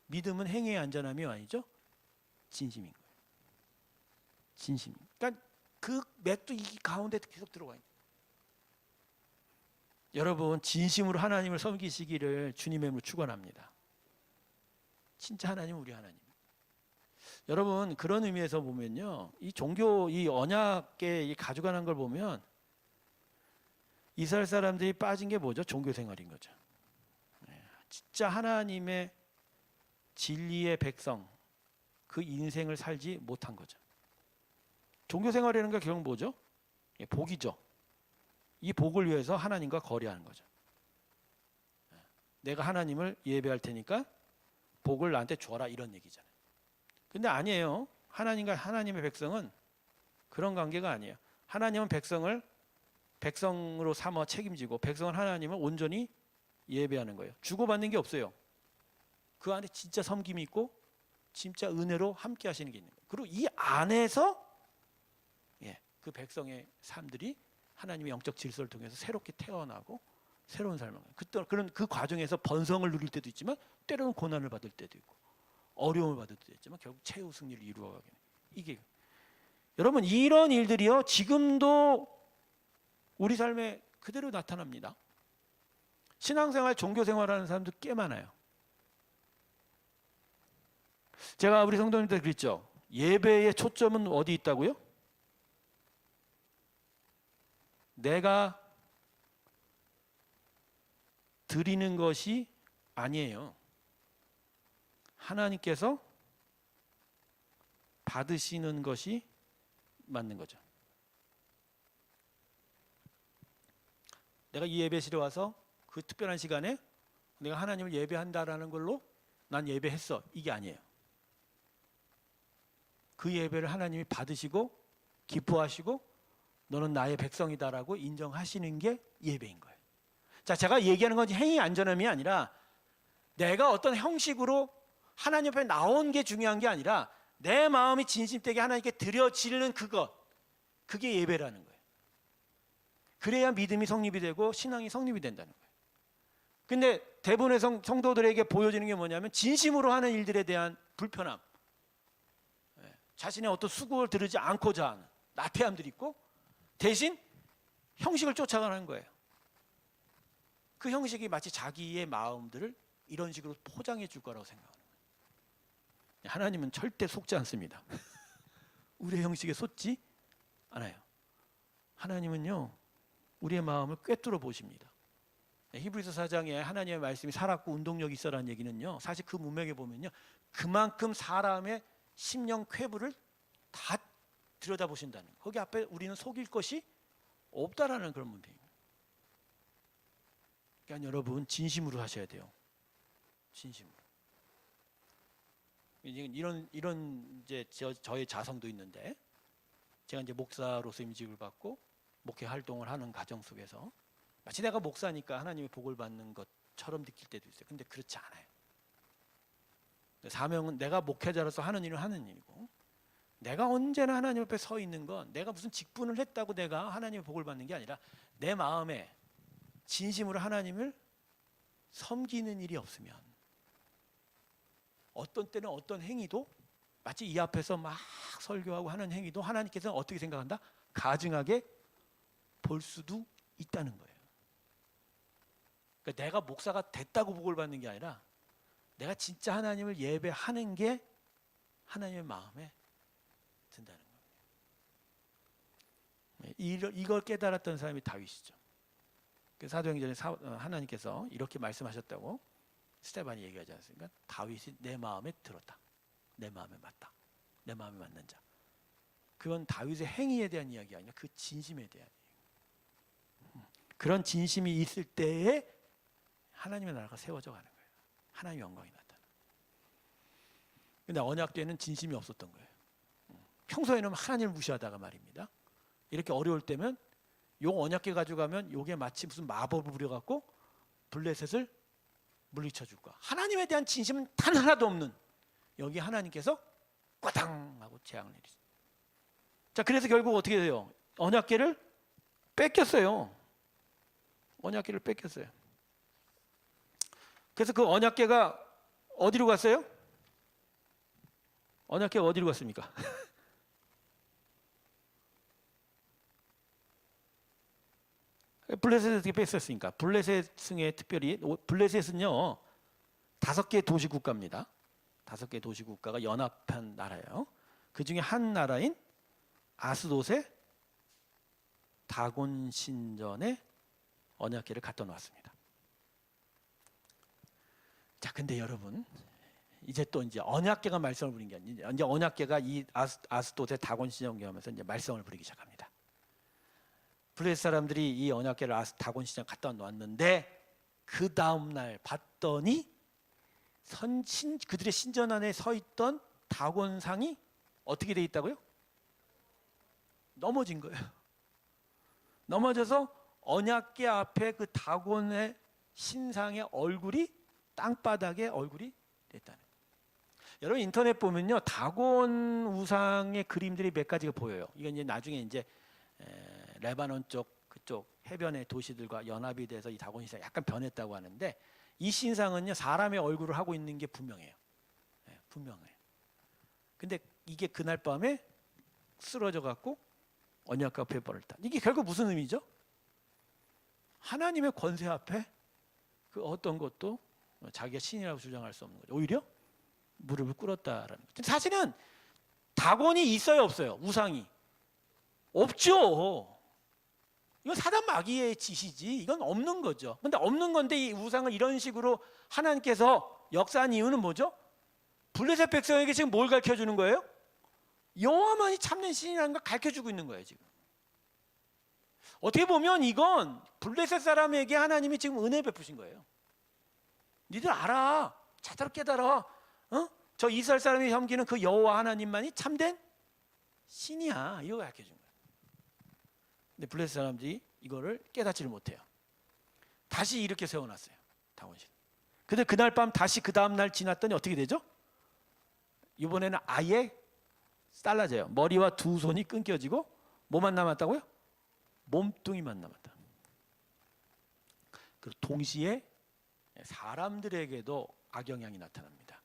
믿음은 행위의 안전함이 아니죠, 진심인 거예요. 진심. 그러니까 그 맥도 이 가운데 계속 들어와 있는. 여러분 진심으로 하나님을 섬기시기를 주님의 이름으로 축원합니다. 진짜 하나님은 우리 하나님. 여러분 그런 의미에서 보면요, 이 종교, 이 언약계 가져가는 걸 보면 이스라엘 사람들이 빠진 게 뭐죠? 종교 생활인 거죠. 진짜 하나님의 진리의 백성, 그 인생을 살지 못한 거죠. 종교 생활이라는 게 결국 뭐죠? 복이죠. 이 복을 위해서 하나님과 거래하는 거죠. 내가 하나님을 예배할 테니까 복을 나한테 줘라, 이런 얘기잖아요. 근데 아니에요. 하나님과 하나님의 백성은 그런 관계가 아니에요. 하나님은 백성을 백성으로 삼아 책임지고 백성은 하나님을 온전히 예배하는 거예요. 주고받는 게 없어요. 그 안에 진짜 섬김이 있고 진짜 은혜로 함께 하시는 게 있는 거예요. 그리고 이 안에서 그 백성의 삶들이 하나님의 영적 질서를 통해서 새롭게 태어나고 새로운 삶을, 그런 그 과정에서 번성을 누릴 때도 있지만 때로는 고난을 받을 때도 있고 어려움을 받을 때도 있지만 결국 최후 승리를 이루어가게 돼요. 이게 여러분 이런 일들이요 지금도 우리 삶에 그대로 나타납니다. 신앙생활, 종교생활하는 사람도 꽤 많아요. 제가 우리 성도님들 그랬죠. 예배의 초점은 어디 있다고요? 내가 드리는 것이 아니에요. 하나님께서 받으시는 것이 맞는 거죠. 내가 이 예배실에 와서 그 특별한 시간에 내가 하나님을 예배한다라는 걸로 난 예배했어, 이게 아니에요. 그 예배를 하나님이 받으시고 기뻐하시고 너는 나의 백성이다라고 인정하시는 게 예배인 거예요. 자, 제가 얘기하는 건 행위 안전함이 아니라 내가 어떤 형식으로 하나님 앞에 나온 게 중요한 게 아니라 내 마음이 진심되게 하나님께 드려지는 그게 예배라는 거예요. 그래야 믿음이 성립이 되고 신앙이 성립이 된다는 거예요. 근데 대부분의 성도들에게 보여지는 게 뭐냐면 진심으로 하는 일들에 대한 불편함, 자신의 어떤 수고를 들으지 않고자 하는 나태함들이 있고 대신 형식을 쫓아가는 거예요. 그 형식이 마치 자기의 마음들을 이런 식으로 포장해 줄 거라고 생각하는 거예요. 하나님은 절대 속지 않습니다. 우리의 형식에 속지 않아요. 하나님은요 우리의 마음을 꿰뚫어 보십니다. 히브리서 4장에 하나님의 말씀이 살았고 운동력이 있어라는 얘기는요 사실 그 문맥에 보면요 그만큼 사람의 심령 쾌부를 다 들여다보신다는 거예요. 거기 앞에 우리는 속일 것이 없다라는 그런 문맥입니다. 그러니까 여러분 진심으로 하셔야 돼요. 진심으로. 이런 이제 저의 자성도 있는데 제가 이제 목사로서 임직을 받고 목회 활동을 하는 과정 속에서 마치 내가 목사니까 하나님의 복을 받는 것처럼 느낄 때도 있어요. 근데 그렇지 않아요. 사명은 내가 목회자로서 하는 일은 하는 일이고 내가 언제나 하나님 앞에 서 있는 건 내가 무슨 직분을 했다고 내가 하나님의 복을 받는 게 아니라 내 마음에 진심으로 하나님을 섬기는 일이 없으면 어떤 때는 어떤 행위도 마치 이 앞에서 막 설교하고 하는 행위도 하나님께서는 어떻게 생각한다? 가증하게 볼 수도 있다는 거예요. 그러니까 내가 목사가 됐다고 복을 받는 게 아니라 내가 진짜 하나님을 예배하는 게 하나님의 마음에 든다는 거예요. 이걸 깨달았던 사람이 다윗이죠. 사도행전에 하나님께서 이렇게 말씀하셨다고 스데반이 얘기하지 않습니까? 다윗이 내 마음에 들었다. 내 마음에 맞다. 내 마음에 맞는 자. 그건 다윗의 행위에 대한 이야기가 아니라 그 진심에 대한 이야기. 그런 진심이 있을 때에 하나님의 나라가 세워져 가는 거예요. 하나님의 영광이 나타나. 근데 언약 때는 진심이 없었던 거예요. 평소에는 하나님을 무시하다가 말입니다. 이렇게 어려울 때면 요 언약궤 가져가면 요게 마치 무슨 마법을 부려갖고 블레셋을 물리쳐 줄 거야. 하나님에 대한 진심은 단 하나도 없는 여기 하나님께서 꽈당 하고 재앙을 내리죠. 자, 그래서 결국 어떻게 돼요? 언약궤를 뺏겼어요. 언약궤를 뺏겼어요. 그래서 그 언약궤가 어디로 갔어요? 언약궤가 어디로 갔습니까? 블레셋에 어떻게 뺐었으니까. 블레셋 중에 특별히 블레셋은요 5개 도시 국가입니다. 5개 도시 국가가 연합한 나라예요. 그 중에 한 나라인 아스돗의 다곤 신전에 언약궤를 갖다 놓았습니다. 자, 근데 여러분 이제 또 이제 언약궤가 말썽을 부린 게 아니라 이제 언약궤가 이 아스돗의 다곤 신전에 오면서 이제 말썽을 부리기 시작합니다. 블레셋 사람들이 이 언약궤를 다곤 신전 갖다 놓았는데 그 다음 날 봤더니 그들의 신전 안에 서 있던 다곤상이 어떻게 돼 있다고요? 넘어진 거예요. 넘어져서 언약궤 앞에 그 다곤의 신상의 얼굴이 땅바닥에 얼굴이 됐다는 거예요. 여러분 인터넷 보면요 다곤 우상의 그림들이 몇 가지가 보여요. 이건 이제 나중에 이제 레바논 쪽 그쪽 해변의 도시들과 연합이 돼서 이 다곤 신상이 약간 변했다고 하는데 이 신상은요 사람의 얼굴을 하고 있는 게 분명해요. 분명해요. 근데 이게 그날 밤에 쓰러져 갖고 언약궤 앞에 버렸다. 이게 결국 무슨 의미죠? 하나님의 권세 앞에 그 어떤 것도 자기가 신이라고 주장할 수 없는 거죠. 오히려 무릎을 꿇었다라는 거죠. 사실은 다곤이 있어요, 없어요? 우상이 없죠. 이건 사단 마귀의 짓이지. 이건 없는 거죠. 근데 없는 건데 이 우상을 이런 식으로 하나님께서 역사한 이유는 뭐죠? 블레셋 백성에게 지금 뭘 가르쳐 주는 거예요? 여호와만이 참된 신이라는 걸 가르쳐 주고 있는 거예요, 지금. 어떻게 보면 이건 블레셋 사람에게 하나님이 지금 은혜 베푸신 거예요. 니들 알아. 제대로 깨달아. 저 이스라엘 사람이 섬기는 그 여호와 하나님만이 참된 신이야. 이거 가르쳐 준 거예요. 근데 블레셋 사람들이 이거를 깨닫지를 못해요. 다시 이렇게 세워놨어요. 다곤신. 근데 그날 밤 다시 그 다음 날 지났더니 어떻게 되죠? 이번에는 아예 잘라져요. 머리와 두 손이 끊겨지고 뭐만 남았다고요? 몸뚱이만 남았다. 그리고 동시에 사람들에게도 악영향이 나타납니다.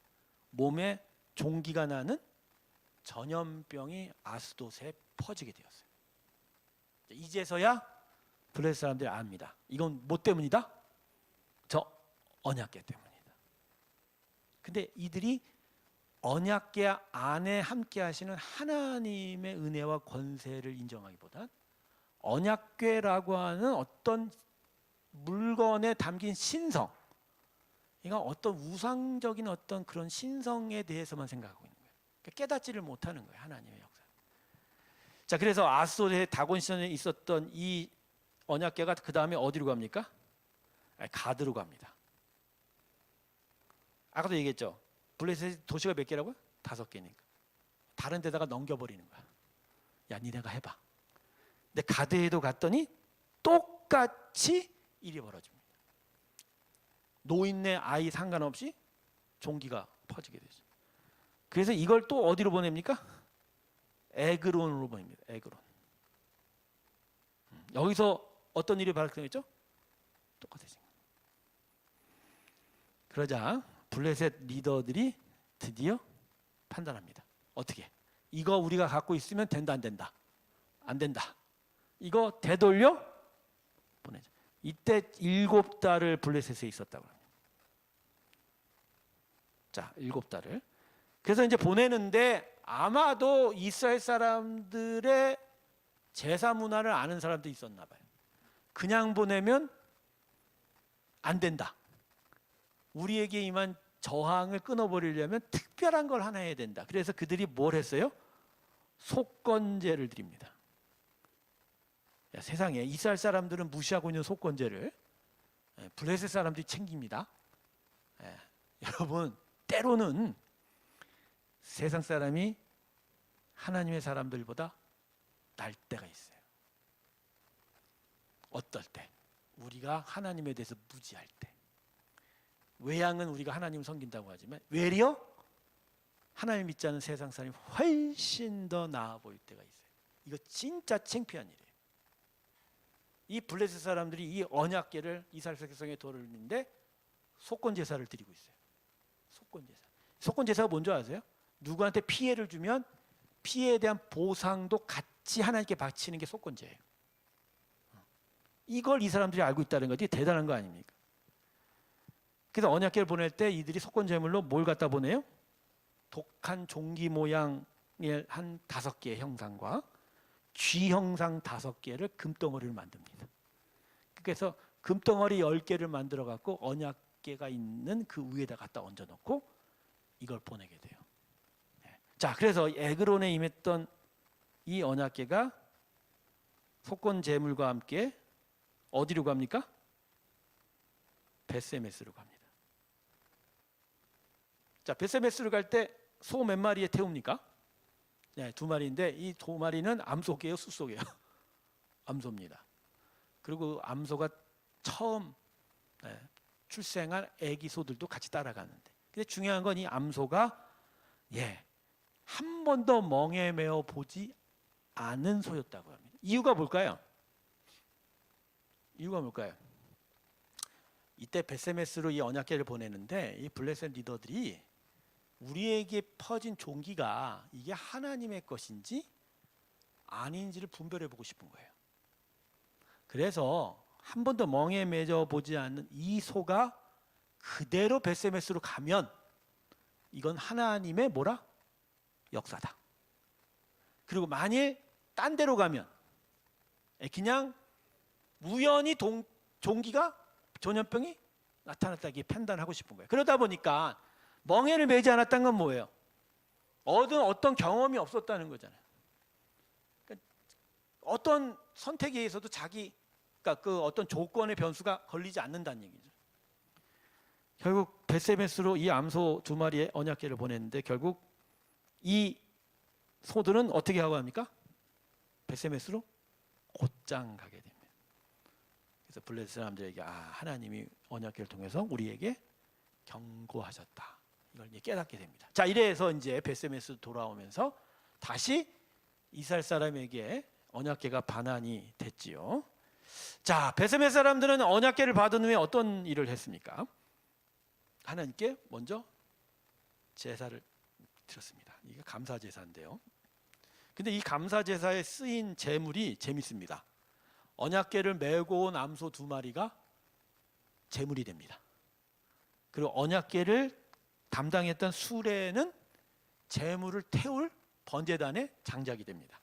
몸에 종기가 나는 전염병이 아스돗에 퍼지게 되었어요. 이제서야 블레셋 사람들이 압니다. 이건 뭐 때문이다? 저 언약궤 때문이다. 근데 이들이 언약궤 안에 함께 하시는 하나님의 은혜와 권세를 인정하기보단 언약궤라고 하는 어떤 물건에 담긴 신성, 이건 어떤 우상적인 어떤 그런 신성에 대해서만 생각하고 있는 거예요. 그러니까 깨닫지를 못하는 거예요, 하나님의 역사. 자, 그래서 아스돗의 다곤 신전에 있었던 이 언약궤가 그 다음에 어디로 갑니까? 가드로 갑니다. 아까도 얘기했죠. 블레셋 도시가 몇 개라고요? 5개니까. 다른 데다가 넘겨버리는 거야. 야, 니네가 해봐. 근데 가드에도 갔더니 똑같이 일이 벌어집니다. 노인네 아이 상관없이 종기가 퍼지게 되죠. 그래서 이걸 또 어디로 보냅니까? 에그론으로 보입니다. 에그론. 여기서 어떤 일이 발생했죠? 똑같아진 거예요. 그러자 블레셋 리더들이 드디어 판단합니다. 어떻게? 이거 우리가 갖고 있으면 된다, 안 된다? 안 된다. 이거 되돌려 보내자. 이때 7달을 블레셋에 있었다고 합니다. 자, 7달을. 그래서 이제 보내는데 아마도 이스라엘 사람들의 제사 문화를 아는 사람도 있었나 봐요. 그냥 보내면 안 된다. 우리에게 임한 저항을 끊어버리려면 특별한 걸 하나 해야 된다. 그래서 그들이 뭘 했어요? 속건제를 드립니다. 야, 세상에 이스라엘 사람들은 무시하고 있는 속건제를 블레셋 사람들이 챙깁니다. 여러분, 때로는 세상 사람이 하나님의 사람들보다 날 때가 있어요. 어떨 때? 우리가 하나님에 대해서 무지할 때. 외양은 우리가 하나님을 섬긴다고 하지만 외려 하나님 믿지 않는 세상 사람이 훨씬 더 나아 보일 때가 있어요. 이거 진짜 창피한 일이에요. 이 블레셋 사람들이 이 언약궤를 이스라엘 백성에 돌리는데 속건 제사를 드리고 있어요. 속건 제사. 속건 제사가 뭔지 아세요? 누구한테 피해를 주면 피해에 대한 보상도 같이 하나님께 바치는 게 속건제예요. 이걸 이 사람들이 알고 있다는 것이 대단한 거 아닙니까? 그래서 언약궤를 보낼 때 이들이 속건 제물로 뭘 갖다 보내요? 독한 종기 모양의 한 5개의 형상과 쥐 형상 5개를 금덩어리를 만듭니다. 그래서 금덩어리 10개를 만들어 갖고 언약궤가 있는 그 위에다 갖다 얹어 놓고 이걸 보내게 돼요. 자, 그래서 에그론에 임했던 이 언약궤가 속건 제물과 함께 어디로 갑니까? 베세메스로 갑니다. 자, 베세메스로 갈 때 소 몇 마리에 태웁니까? 네, 2마리인데 이 2마리는 암소개요, 숫소개요? 암소입니다. 그리고 암소가 처음 출생한 애기 소들도 같이 따라가는데, 근데 중요한 건 이 암소가 한 번도 멍에 매어 보지 않은 소였다고 합니다. 이유가 뭘까요? 이유가 뭘까요? 이때 베세메스로 이 언약궤를 보내는데 이 블레셋 리더들이 우리에게 퍼진 종기가 이게 하나님의 것인지 아닌지를 분별해 보고 싶은 거예요. 그래서 한 번도 멍에 매져 보지 않는 이 소가 그대로 베세메스로 가면 이건 하나님의 뭐라? 역사다. 그리고 만일 딴 데로 가면 그냥 우연히 종기가 전염병이 나타났다기 판단하고 싶은 거예요. 그러다 보니까 멍에를 매지 않았다는 건 뭐예요? 어떤 경험이 없었다는 거잖아요. 그러니까 어떤 선택에 의해서도 그러니까 그 어떤 조건의 변수가 걸리지 않는다는 얘기죠. 결국 베세메스로 이 암소 2마리의 언약궤를 보냈는데 결국 이 소들은 어떻게 하고 합니까? 베세메스로 곧장 가게 됩니다. 그래서 블레셋 사람들에게 하나님이 언약궤를 통해서 우리에게 경고하셨다. 이걸 이제 깨닫게 됩니다. 자, 이래서 이제 베세메스 돌아오면서 다시 이스라엘 사람에게 언약궤가 반환이 됐지요. 자, 베세메스 사람들은 언약궤를 받은 후에 어떤 일을 했습니까? 하나님께 먼저 제사를 드렸습니다. 이게 감사 제사인데요. 근데 이 감사 제사에 쓰인 제물이 재밌습니다. 언약궤를 메고 온 암소 2마리가 제물이 됩니다. 그리고 언약궤를 담당했던 수레는 제물을 태울 번제단의 장작이 됩니다.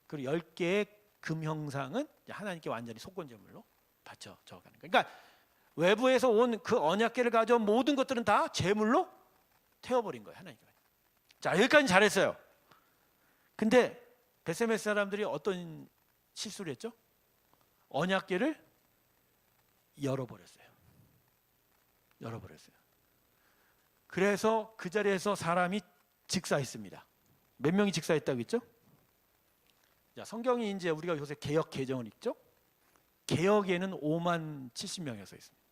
그리고 10개의 금 형상은 하나님께 완전히 속건 제물로 바쳐져 가는 거예요. 그러니까 외부에서 온 그 언약궤를 가져온 모든 것들은 다 제물로 태워버린 거예요. 하나님께. 자, 여기까지 잘했어요. 근데 베세메스 사람들이 어떤 실수를 했죠? 언약궤를 열어버렸어요. 그래서 그 자리에서 사람이 직사했습니다. 몇 명이 직사했다고 했죠? 자, 성경이 이제 우리가 요새 개역 개정을 읽죠? 개역에는 5만 70명이 써 있습니다.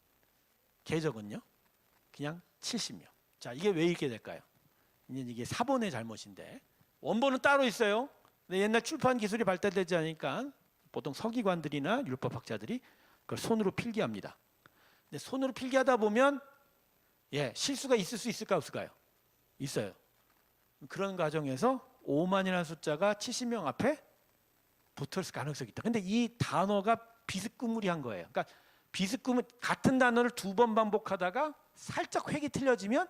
개정은요? 그냥 70명. 자, 이게 왜 이렇게 될까요? 이게 사본의 잘못인데 원본은 따로 있어요. 근데 옛날 출판 기술이 발달되지 않으니까 보통 서기관들이나 율법학자들이 그걸 손으로 필기합니다. 근데 손으로 필기하다 보면 실수가 있을 수 있을까 없을까요? 있어요. 그런 과정에서 5만이라는 숫자가 70명 앞에 붙었을 가능성이 있다. 근데 이 단어가 비스꾸무리한 거예요. 그러니까 비스꾸물 같은 단어를 2번 반복하다가 살짝 획이 틀려지면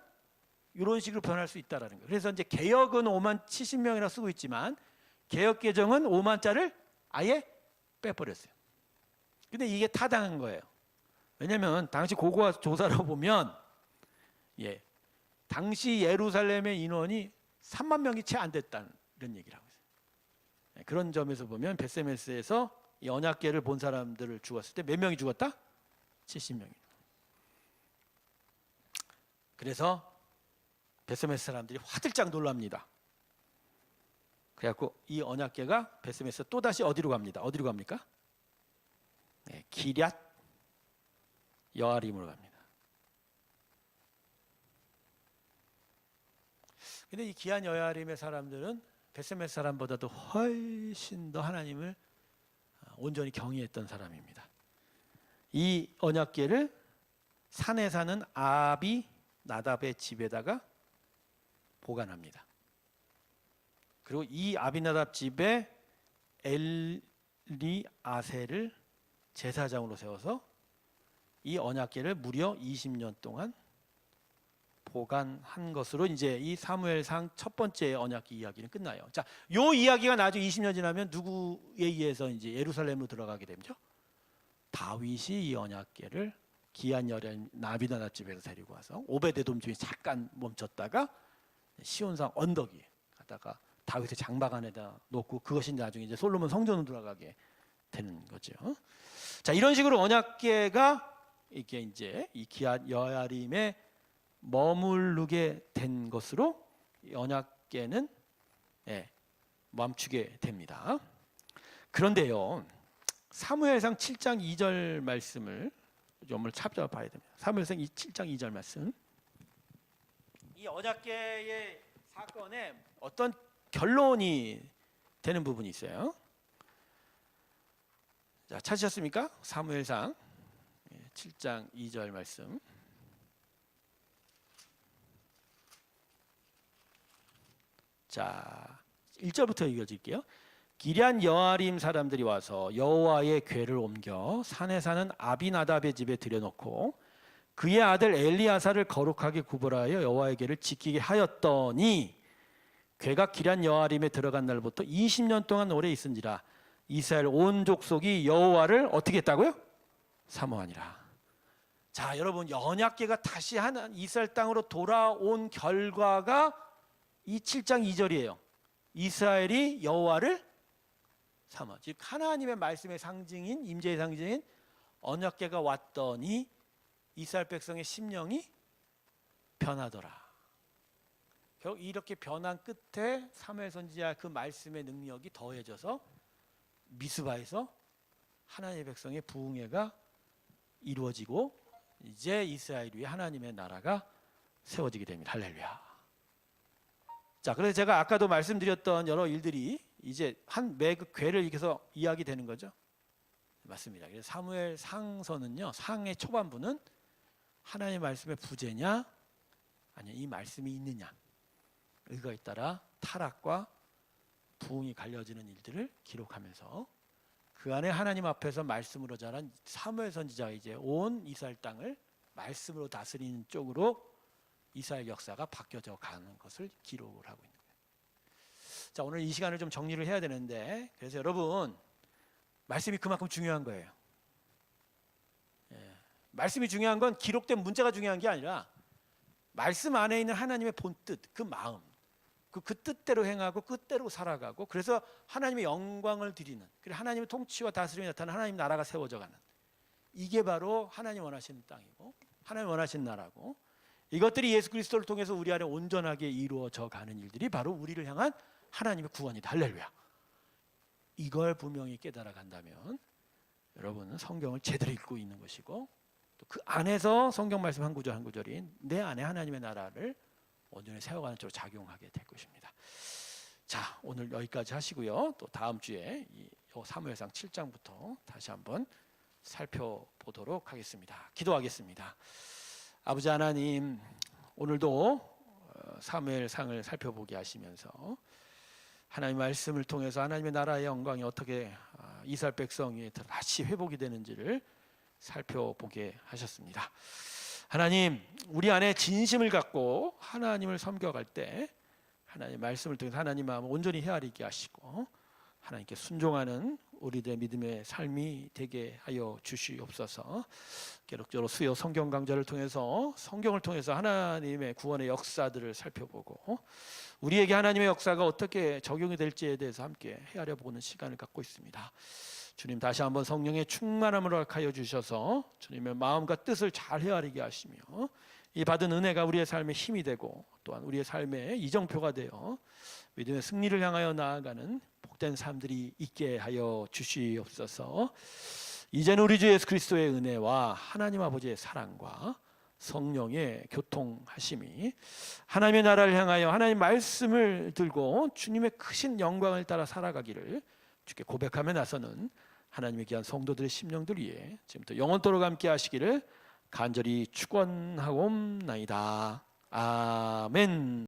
이런 식으로 변할 수 있다라는 거예요. 그래서 이제 개역은 5만 70명이라 쓰고 있지만 개역 개정은 5만자를 아예 빼버렸어요. 근데 이게 타당한 거예요. 왜냐하면 당시 고고화 조사로 보면 당시 예루살렘의 인원이 3만 명이 채 안 됐다는 이런 얘기를 하고 있어요. 그런 점에서 보면 벳세메스에서 이 언약궤를 본 사람들을 죽었을 때 몇 명이 죽었다? 70명이. 그래서 벳세메스 사람들이 화들짝 놀랍니다. 그래갖고 이 언약궤가 벳세메스 또 다시 어디로 갑니다. 어디로 갑니까? 기럇 여아림으로 갑니다. 근데 이 기럇 여아림의 사람들은 벳세메스 사람보다도 훨씬 더 하나님을 온전히 경외했던 사람입니다. 이 언약궤를 산에 사는 아비 나답의 집에다가 보관합니다. 그리고 이 아비나답 집에 엘리아셀을 제사장으로 세워서 이 언약궤를 무려 20년 동안 보관한 것으로 이제 이 사무엘상 첫 번째 언약궤 이야기는 끝나요. 자, 요 이야기가 나중에 20년 지나면 누구에 의해서 이제 예루살렘으로 들어가게 되죠? 다윗이 이 언약궤를 기한 여린 나비나답 집에서 데리고 와서 오베데돔 중에 잠깐 멈췄다가 시온산 언덕 위에 갔다가 다윗의 장막 안에다 놓고 그것이 나중에 이제 솔로몬 성전으로 들어가게 되는 거죠. 자, 이런 식으로 언약궤가 이게 이제 이 기럇 여아림에 머무르게 된 것으로 이 언약궤는 멈추게 됩니다. 그런데요, 사무엘상 7장 2절 말씀을 좀 찾아봐야 됩니다. 사무엘상 7장 2절 말씀. 이 언약궤의 사건에 어떤 결론이 되는 부분이 있어요. 자, 찾으셨습니까? 사무엘상 7장 2절 말씀. 자, 1절부터 읽어드릴게요. 기럇 여아림 사람들이 와서 여호와의 궤를 옮겨 산에 사는 아비나답의 집에 들여놓고 그의 아들 엘리아사를 거룩하게 구별하여 여호와의 궤를 지키게 하였더니 궤가 기럇 여아림에 들어간 날부터 20년 동안 오래 있은지라 이스라엘 온 족속이 여호와를 어떻게 했다고요? 사모하니라. 자, 여러분, 언약궤가 다시 이스라엘 땅으로 돌아온 결과가 이 7장 2절이에요. 이스라엘이 여호와를 사모. 즉 하나님의 말씀의 상징인 임재의 상징인 언약궤가 왔더니 이스라엘 백성의 심령이 변하더라. 결국 이렇게 변한 끝에 사무엘 선지자 그 말씀의 능력이 더해져서 미스바에서 하나님의 백성의 부흥회가 이루어지고 이제 이스라엘 위에 하나님의 나라가 세워지게 됩니다. 할렐루야. 자, 그래서 제가 아까도 말씀드렸던 여러 일들이 이제 매 그 궤를 이렇게서 이야기되는 거죠. 맞습니다. 그래서 사무엘 상서는요, 상의 초반부는 하나님의 말씀의 부재냐 아니면 이 말씀이 있느냐 이거에 따라 타락과 부흥이 갈려지는 일들을 기록하면서 그 안에 하나님 앞에서 말씀으로 자란 사무엘 선지자가 이제 온 이스라엘 땅을 말씀으로 다스리는 쪽으로 이스라엘 역사가 바뀌어져 가는 것을 기록을 하고 있는 거예요. 자, 오늘 이 시간을 좀 정리를 해야 되는데, 그래서 여러분 말씀이 그만큼 중요한 거예요. 말씀이 중요한 건 기록된 문자가 중요한 게 아니라 말씀 안에 있는 하나님의 본뜻, 그 마음, 그 뜻대로 행하고 그 뜻대로 살아가고, 그래서 하나님의 영광을 드리는, 그리고 하나님의 통치와 다스림이 나타나는 하나님 나라가 세워져가는, 이게 바로 하나님 원하시는 땅이고 하나님 원하시는 나라고, 이것들이 예수 그리스도를 통해서 우리 안에 온전하게 이루어져 가는 일들이 바로 우리를 향한 하나님의 구원이다. 할렐루야. 이걸 분명히 깨달아 간다면 여러분은 성경을 제대로 읽고 있는 것이고, 또 그 안에서 성경 말씀 한 구절 한 구절이 내 안에 하나님의 나라를 온전히 세워가는 쪽으로 작용하게 될 것입니다. 자, 오늘 여기까지 하시고요. 또 다음 주에 이 사무엘상 7장부터 다시 한번 살펴보도록 하겠습니다. 기도하겠습니다. 아버지 하나님, 오늘도 사무엘상을 살펴보게 하시면서 하나님의 말씀을 통해서 하나님의 나라의 영광이 어떻게 이스라엘 백성 위에 다시 회복이 되는지를 살펴보게 하셨습니다. 하나님, 우리 안에 진심을 갖고 하나님을 섬겨갈 때 하나님의 말씀을 통해서 하나님 마음을 온전히 헤아리게 하시고 하나님께 순종하는 우리들의 믿음의 삶이 되게 하여 주시옵소서. 계속적으로 수요 성경 강좌를 통해서 성경을 통해서 하나님의 구원의 역사들을 살펴보고 우리에게 하나님의 역사가 어떻게 적용이 될지에 대해서 함께 헤아려 보는 시간을 갖고 있습니다. 주님, 다시 한번 성령의 충만함을 허락하여 주셔서 주님의 마음과 뜻을 잘 헤아리게 하시며 이 받은 은혜가 우리의 삶에 힘이 되고 또한 우리의 삶의 이정표가 되어 믿음의 승리를 향하여 나아가는 복된 삶들이 있게 하여 주시옵소서. 이제는 우리 주 예수 그리스도의 은혜와 하나님 아버지의 사랑과 성령의 교통하심이 하나님의 나라를 향하여 하나님 말씀을 들고 주님의 크신 영광을 따라 살아가기를 주께 고백하며 나서는 하나님의 귀한 성도들의 심령들 위해 지금부터 영원토록 함께 하시기를 간절히 축원하옵나이다. 아멘.